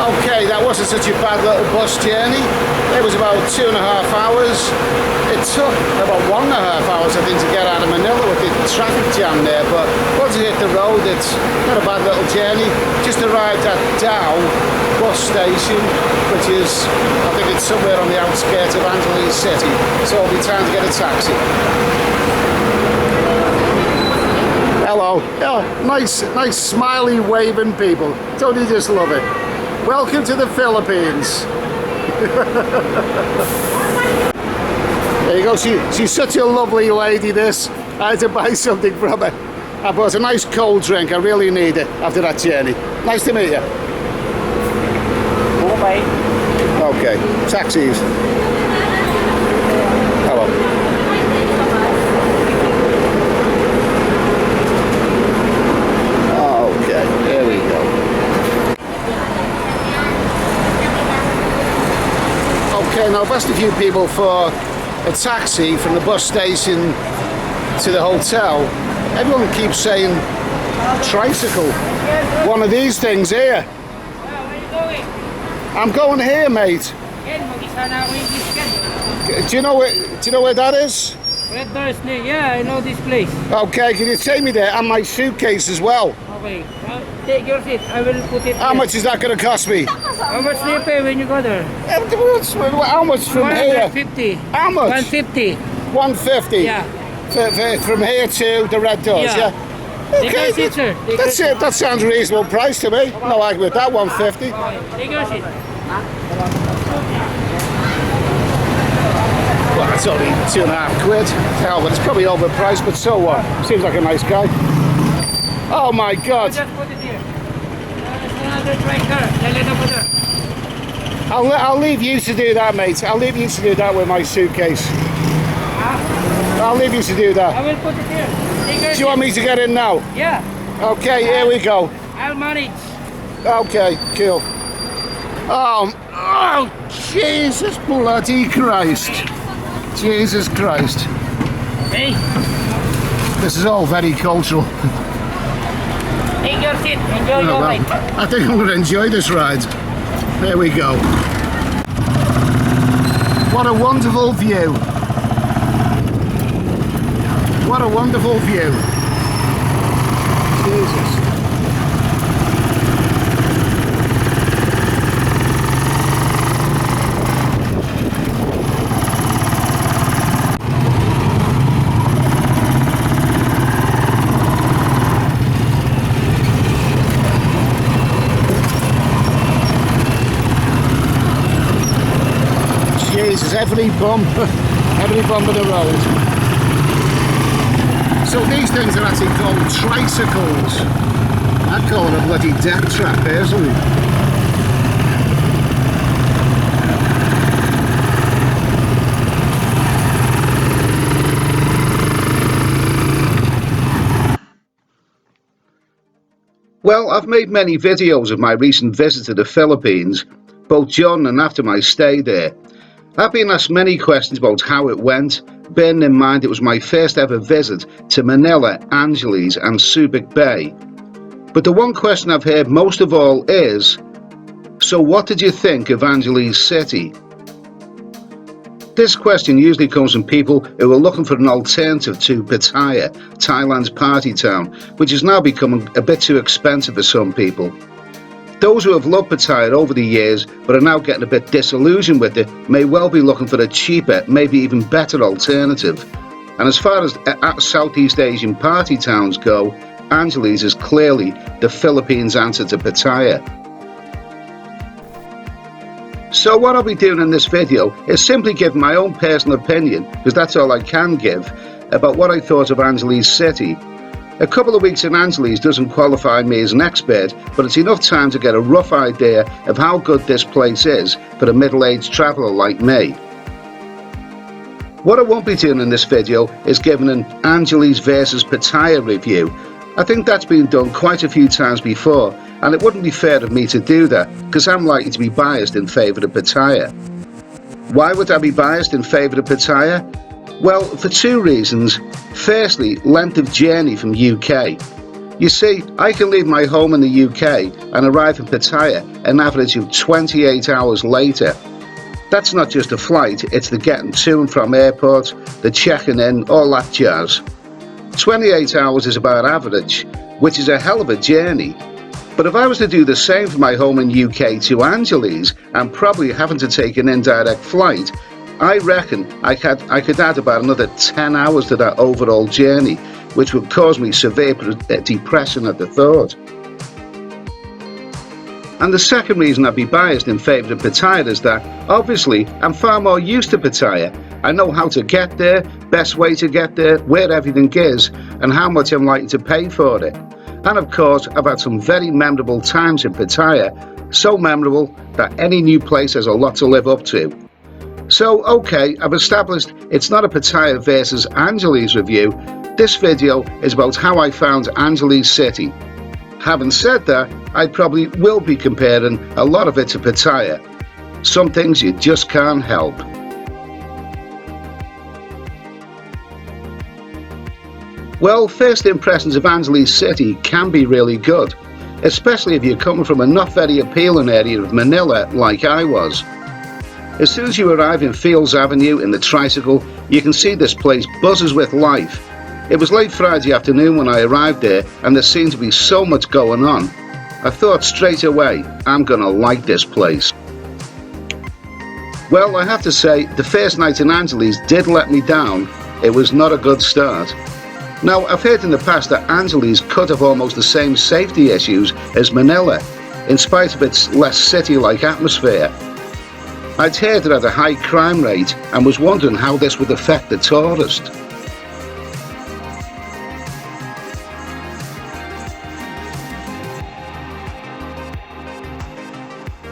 Okay, that wasn't such a bad little bus journey. It was about 2.5 hours. It took about 1.5 hours, I think, to get out of Manila with the traffic jam there. But once you hit the road, it's not a bad little journey. Just arrived at Dow bus station, which is, I think it's somewhere on the outskirts of Ansley city. So it'll be time to get a taxi. Hello. Yeah, nice smiley waving people. Don't you just love it? Welcome to the Philippines. There you go. She's such a lovely lady, this. I had to buy something from her. I bought a nice cold drink. I really need it after that journey. Nice to meet you. Bye. Okay. Taxis. Hello. Okay. There we go. Okay, now I've asked a few people for a taxi from the bus station to the hotel. Everyone keeps saying tricycle. One of these things here. Where are you going? I'm going here, mate. Do you know where that is? Red Doors, yeah, I know this place. Okay, can you take me there? And my suitcase as well. Okay, take your seat. I will put it. How much is that going to cost me? How much do you pay when you go there? How much from here? 150. How much? 150. 150? Yeah. From here to the Red Doors, yeah? Take your seat, sir. That's it. That sounds a reasonable price to me. No argument with that, 150. Take your seat. Well, it's only £2.50. Hell, but it's probably overpriced, but so what? Seems like a nice guy. Oh my God. Just put it here. There's another tracker. I'll leave you to do that, mate. I'll leave you to do that with my suitcase. I'll leave you to do that. I will put it here. Do you want me to get in now? Yeah. Okay, here we go. I'll manage. Okay, cool. Oh, Jesus bloody Christ. Jesus Christ. Hey. This is all very cultural. Take your seat. Enjoy your ride. I think I'm going to enjoy this ride. There we go. What a wonderful view. What a wonderful view. Jesus. Jesus, every bump of the road. So these things are actually called tricycles. I'd call it a bloody death trap, personally. Well, I've made many videos of my recent visit to the Philippines, both during and after my stay there. I've been asked many questions about how it went, bearing in mind it was my first ever visit to Manila, Angeles and Subic Bay. But the one question I've heard most of all is, so what did you think of Angeles City? This question usually comes from people who are looking for an alternative to Pattaya, Thailand's party town, which is now becoming a bit too expensive for some people. Those who have loved Pattaya over the years but are now getting a bit disillusioned with it may well be looking for a cheaper, maybe even better alternative. And as far as Southeast Asian party towns go, Angeles is clearly the Philippines' answer to Pattaya. So what I'll be doing in this video is simply give my own personal opinion, because that's all I can give, about what I thought of Angeles City. A couple of weeks in Angeles doesn't qualify me as an expert, but it's enough time to get a rough idea of how good this place is for a middle-aged traveller like me. What I won't be doing in this video is giving an Angeles versus Pattaya review. I think that's been done quite a few times before, and it wouldn't be fair of me to do that, because I'm likely to be biased in favour of Pattaya. Why would I be biased in favour of Pattaya? Well, for two reasons. Firstly, length of journey from UK. You see, I can leave my home in the UK and arrive in Pattaya an average of 28 hours later. That's not just a flight, it's the getting to and from airports, the checking in, all that jazz. 28 hours is about average, which is a hell of a journey. But if I was to do the same for my home in UK to Ansley's and probably having to take an indirect flight, I reckon I could add about another 10 hours to that overall journey, which would cause me severe depression at the thought. And the second reason I'd be biased in favour of Pattaya is that, obviously, I'm far more used to Pattaya. I know how to get there, best way to get there, where everything is, and how much I'm likely to pay for it. And of course, I've had some very memorable times in Pattaya, so memorable that any new place has a lot to live up to. So, okay, I've established it's not a Pattaya versus Ansley's review. This video is about how I found Ansley's city. Having said that, I probably will be comparing a lot of it to Pattaya. Some things you just can't help. Well, first impressions of Ansley's city can be really good, especially if you're coming from a not very appealing area of Manila like I was. As soon as you arrive in Fields Avenue in the tricycle, you can see this place buzzes with life. It was late Friday afternoon when I arrived there, and there seemed to be so much going on. I thought straight away, I'm gonna like this place. Well, I have to say, the first night in Ansley's did let me down. It was not a good start. Now, I've heard in the past that Ansley's could have almost the same safety issues as Manila, in spite of its less city-like atmosphere. I'd heard it had a high crime rate and was wondering how this would affect the tourist.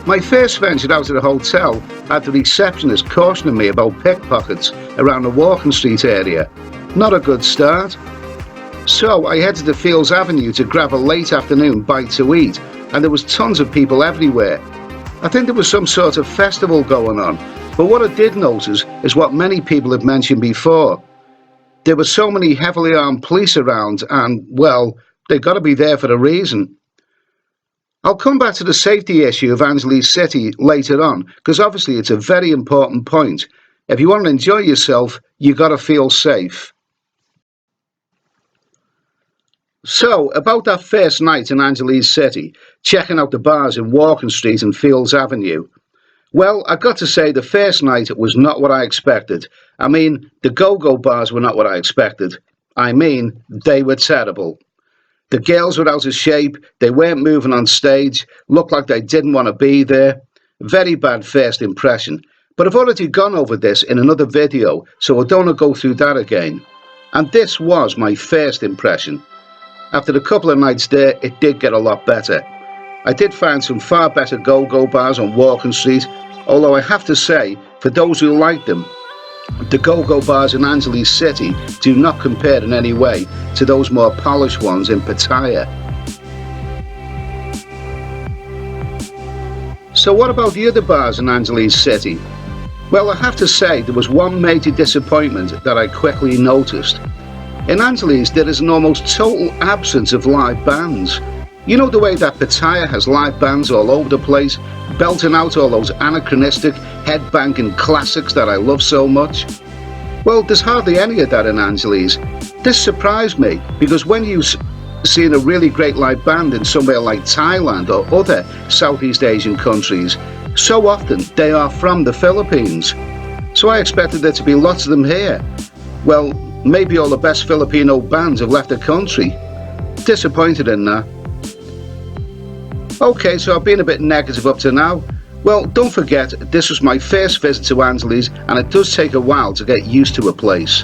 My first venture out of the hotel had the receptionist cautioning me about pickpockets around the Walking Street area. Not a good start. So I headed to Fields Avenue to grab a late afternoon bite to eat, and there was tons of people everywhere. I think there was some sort of festival going on, but what I did notice is what many people have mentioned before. There were so many heavily armed police around and, well, they've got to be there for a reason. I'll come back to the safety issue of Ansley's city later on, because obviously it's a very important point. If you want to enjoy yourself, you've got to feel safe. So, about that first night in Ansley's city, checking out the bars in Walking Street and Fields Avenue. Well, I've got to say the first night was not what I expected. I mean, the go-go bars were not what I expected. I mean, they were terrible. The girls were out of shape, they weren't moving on stage, looked like they didn't want to be there. Very bad first impression. But I've already gone over this in another video, so I don't want to go through that again. And this was my first impression. After a couple of nights there, it did get a lot better. I did find some far better go-go bars on Walking Street, although I have to say, for those who like them, the go-go bars in Ansley's city do not compare in any way to those more polished ones in Pattaya. So what about the other bars in Ansley's city? Well, I have to say there was one major disappointment that I quickly noticed. In Ansley's there is an almost total absence of live bands. You know the way that Pattaya has live bands all over the place, belting out all those anachronistic, headbanging classics that I love so much? Well, there's hardly any of that in Ansley's. This surprised me, because when you've seen a really great live band in somewhere like Thailand or other Southeast Asian countries, so often they are from the Philippines. So I expected there to be lots of them here. Well, maybe all the best Filipino bands have left the country. Disappointed in that. Okay, so I've been a bit negative up to now. Well, don't forget, this was my first visit to Ansley's, and it does take a while to get used to a place.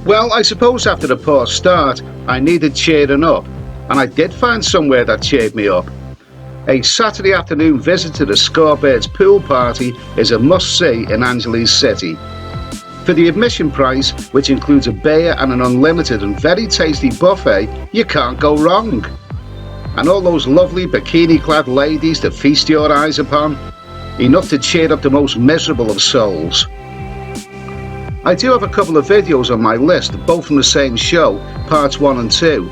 Well, I suppose after the poor start, I needed cheering up, and I did find somewhere that cheered me up. A Saturday afternoon visit to the Scorebirds pool party is a must-see in Ansley's city. For the admission price, which includes a beer and an unlimited and very tasty buffet, you can't go wrong. and all those lovely bikini-clad ladies to feast your eyes upon, enough to cheer up the most miserable of souls. I do have a couple of videos on my list, both from the same show, parts 1 and 2.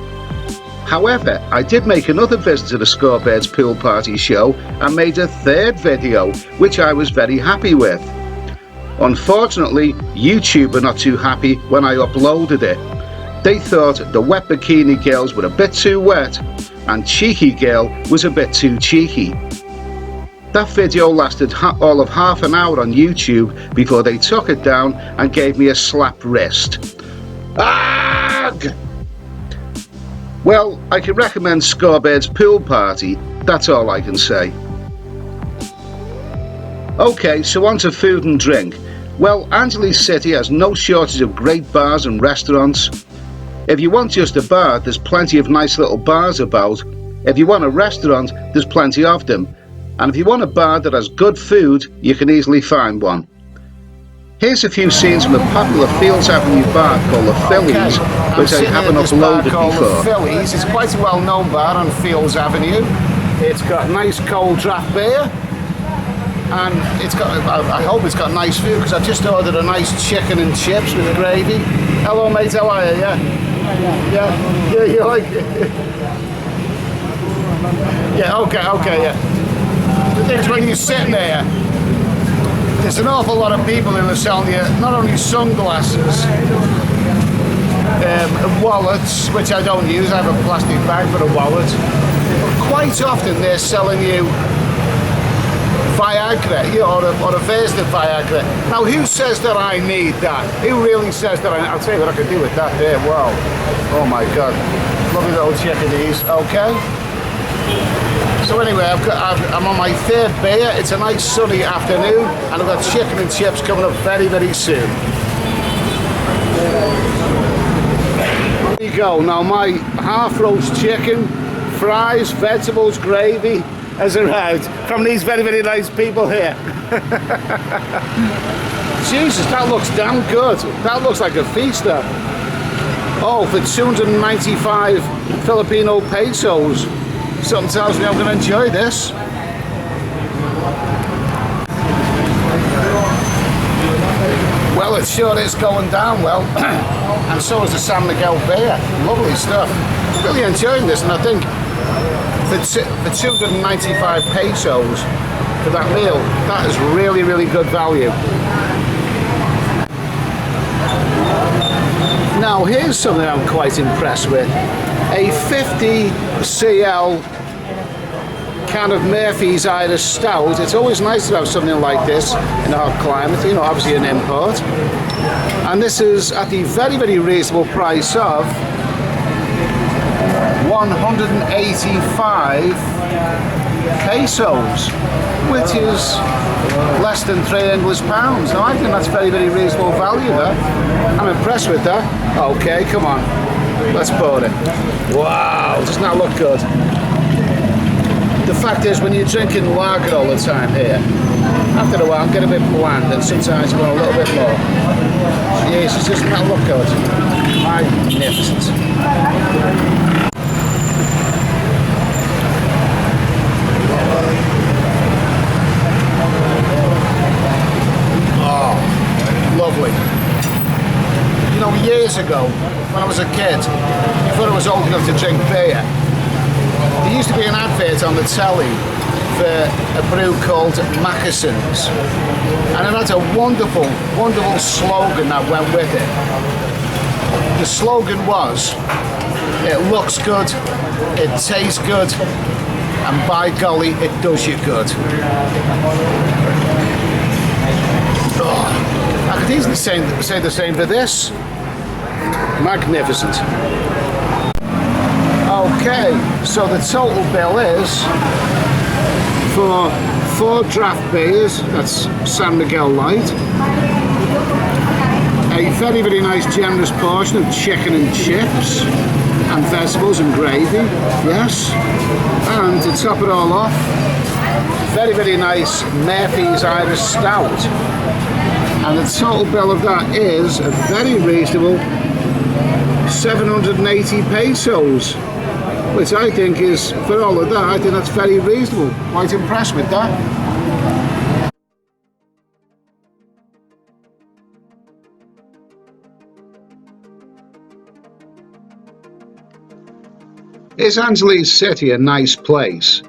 However, I did make another visit to the Scorebirds pool party show and made a third video, which I was very happy with. Unfortunately, YouTube were not too happy when I uploaded it. They thought the wet bikini girls were a bit too wet and Cheeky Girl was a bit too cheeky. That video lasted all of half an hour on YouTube before they took it down and gave me a slapped wrist. Ugh! Well, I can recommend Scorebirds Pool Party, that's all I can say. Okay, so on to food and drink. Well, Ansley City has no shortage of great bars and restaurants. If you want just a bar, there's plenty of nice little bars about. If you want a restaurant, there's plenty of them. And if you want a bar that has good food, you can easily find one. Here's a few scenes from a popular Fields Avenue bar called the Phillies, which I haven't uploaded before. The Phillies. It's quite a well-known bar on Fields Avenue. It's got nice cold draft beer, and it's got, I hope it's got nice food, because I've just ordered a nice chicken and chips with gravy. Hello mate, how are you? Yeah, you like it? Yeah, okay, yeah. The thing is, when you're sitting there, there's an awful lot of people who are selling you not only sunglasses, wallets, which I don't use, I have a plastic bag for a wallet, but quite often they're selling you Viagra, or a version of Viagra. Now, who says that I need that? Who really says that I'll tell you what I can do with that there, wow. Oh my God, lovely little chickadees, okay? So anyway, I'm on my third beer. It's a nice sunny afternoon, and I've got chicken and chips coming up very, very soon. There you go. Now my half-roast chicken, fries, vegetables, gravy has arrived from these very, very nice people here. Jesus, that looks damn good. That looks like a feast, that. Oh, for 295 Filipino pesos. Something tells me I'm going to enjoy this. Well, it sure is going down well. And so is the San Miguel beer. Lovely stuff. Really enjoying this, and I think for 295 pesos for that meal, that is really, really good value. Now, here's something I'm quite impressed with. A 50 cl can of Murphy's Irish Stout. It's always nice to have something like this in a hot climate, you know, obviously an import. And this is at the very, very reasonable price of 185 pesos, which is less than £3 pounds. Now, I think that's very, very reasonable value there. I'm impressed with that. Okay, come on. Let's pour it. Wow, doesn't that look good? The fact is, when you're drinking lager all the time here, after a while, get a bit bland, and sometimes you want a little bit more. Jesus, doesn't that look good? Magnificent. Oh, lovely. You know, years ago, when I was a kid, before I was old enough to drink beer, there used to be an advert on the telly for a brew called Mackeson's, and it had a wonderful, wonderful slogan that went with it. The slogan was, it looks good, it tastes good, and by golly, it does you good. Oh, I could easily say the same for this. Magnificent. Okay, so the total bill is for 4 draft beers, that's San Miguel Light, a very, very nice generous portion of chicken and chips and vegetables and gravy, yes, and to top it all off, very, very nice Murphy's Irish Stout, and the total bill of that is a very reasonable 780 pesos. Which I think is, for all of that, I think that's very reasonable. Quite impressed with that. Is Ansley's city a nice place?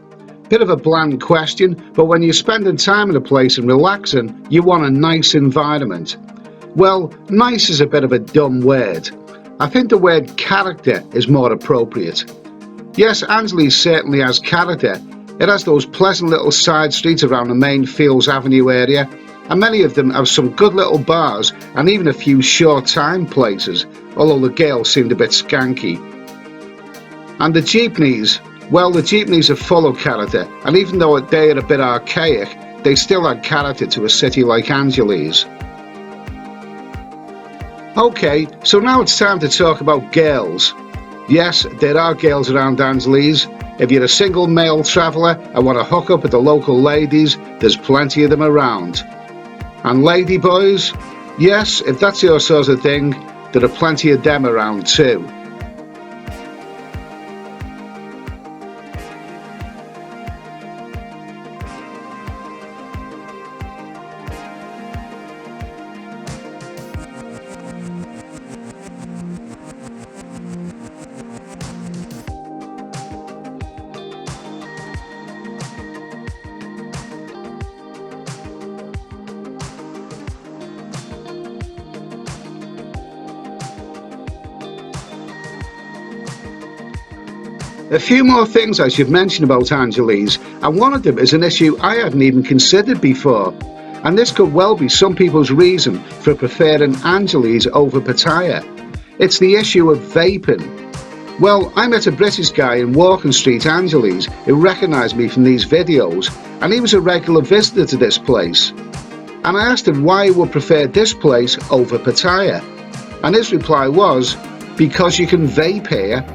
Bit of a bland question, but when you're spending time in a place and relaxing, you want a nice environment. Well, nice is a bit of a dumb word. I think the word character is more appropriate. Yes, Ansley certainly has character. It has those pleasant little side streets around the main Fields Avenue area, and many of them have some good little bars and even a few short time places, although the girls seemed a bit skanky. And the jeepneys, well, the jeepneys are full of character, and even though they are a bit archaic, they still add character to a city like Angeles. Okay, so now it's time to talk about girls. Yes, there are girls around Angeles. If you're a single male traveller and want to hook up with the local ladies, there's plenty of them around. And lady boys? Yes, if that's your sort of thing, there are plenty of them around too. A few more things I should mention about Angeles, and one of them is an issue I hadn't even considered before. And this could well be some people's reason for preferring Angeles over Pattaya. It's the issue of vaping. Well, I met a British guy in Walking Street, Angeles, who recognised me from these videos, and he was a regular visitor to this place. And I asked him why he would prefer this place over Pattaya. And his reply was, because you can vape here.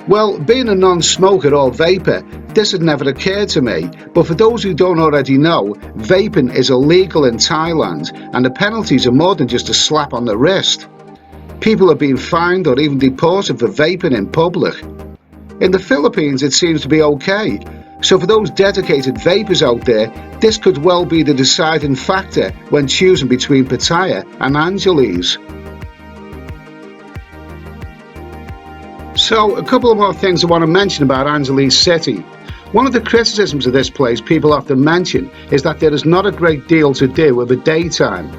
Well, being a non-smoker or vapor, this had never occurred to me, but for those who don't already know, vaping is illegal in Thailand, and the penalties are more than just a slap on the wrist. People are being fined or even deported for vaping in public. In the Philippines it seems to be okay, so for those dedicated vapors out there, this could well be the deciding factor when choosing between Pattaya and Angeles. So, a couple of more things I want to mention about Angeles City. One of the criticisms of this place people often mention is that there is not a great deal to do with the daytime.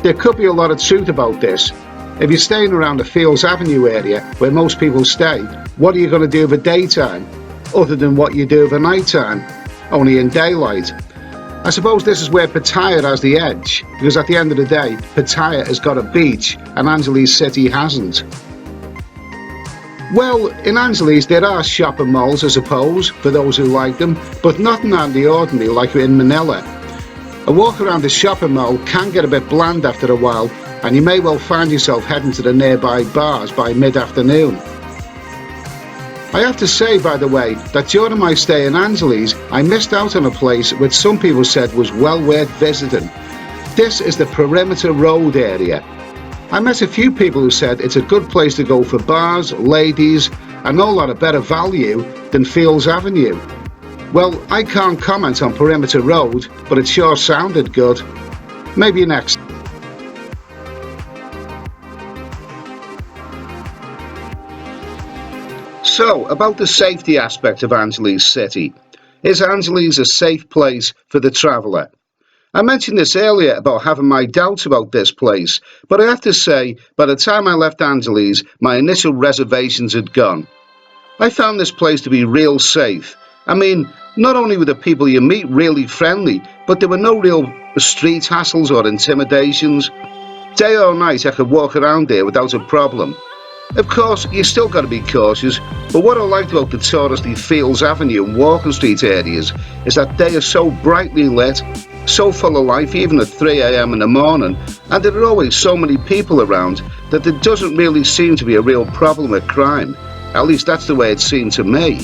There could be a lot of truth about this. If you're staying around the Fields Avenue area, where most people stay, what are you going to do with the daytime, other than what you do with the nighttime, only in daylight? I suppose this is where Pattaya has the edge, because at the end of the day, Pattaya has got a beach, and Angeles City hasn't. Well, in Angeles there are shopping malls, I suppose, for those who like them, but nothing out of the ordinary like in Manila. A walk around the shopping mall can get a bit bland after a while, and you may well find yourself heading to the nearby bars by mid-afternoon. I have to say, by the way, that during my stay in Angeles, I missed out on a place which some people said was well worth visiting. This is the Perimeter Road area. I met a few people who said it's a good place to go for bars, ladies, and all at a better value than Fields Avenue. Well, I can't comment on Perimeter Road, but it sure sounded good. Maybe next. So, about the safety aspect of Angeles City. Is Angeles a safe place for the traveller? I mentioned this earlier about having my doubts about this place, but I have to say, by the time I left Angeles, my initial reservations had gone. I found this place to be real safe. I mean, not only were the people you meet really friendly, but there were no real street hassles or intimidations. Day or night I could walk around there without a problem. Of course, you still got to be cautious, but what I liked about the touristy Fields Avenue and Walking Street areas is that they are so brightly lit, so full of life even at 3 AM in the morning, and there are always so many people around that there doesn't really seem to be a real problem with crime. At least that's the way it seemed to me.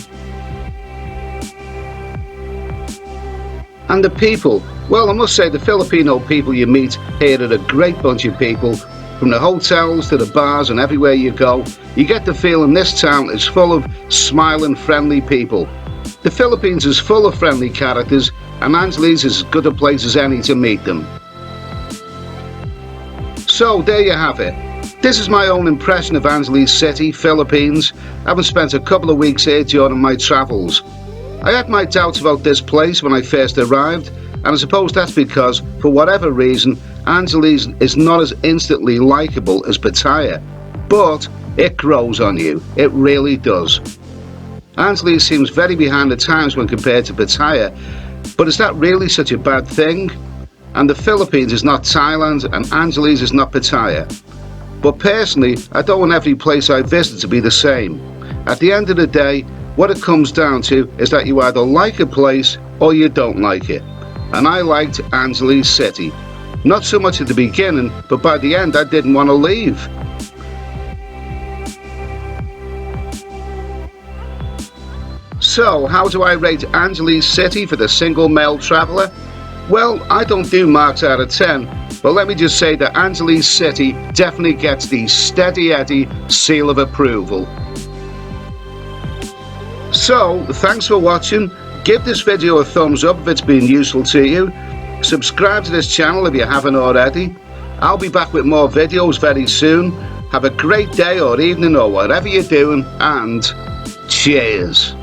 And the people, well, I must say the Filipino people you meet here are a great bunch of people, From the hotels to the bars and everywhere you go, you get the feeling this town is full of smiling, friendly people. The Philippines is full of friendly characters, and Ansley's is as good a place as any to meet them. So there you have it. This is my own impression of Ansley City, Philippines, having spent a couple of weeks here during my travels. I had my doubts about this place when I first arrived, and I suppose that's because, for whatever reason, Ansley is not as instantly likeable as Pattaya. But it grows on you, it really does. Ansley seems very behind the times when compared to Pattaya, but is that really such a bad thing? And the Philippines is not Thailand, and Ansley's is not Pattaya. But personally, I don't want every place I visit to be the same. At the end of the day, what it comes down to is that you either like a place or you don't like it. And I liked Ansley City. Not so much at the beginning, but by the end I didn't want to leave. So, how do I rate Ansley City for the single male traveller? Well, I don't do marks out of 10, but let me just say that Ansley City definitely gets the Steady Eddie seal of approval. So, thanks for watching. Give this video a thumbs up if it's been useful to you. Subscribe to this channel if you haven't already. I'll be back with more videos very soon. Have a great day or evening or whatever you're doing, and cheers.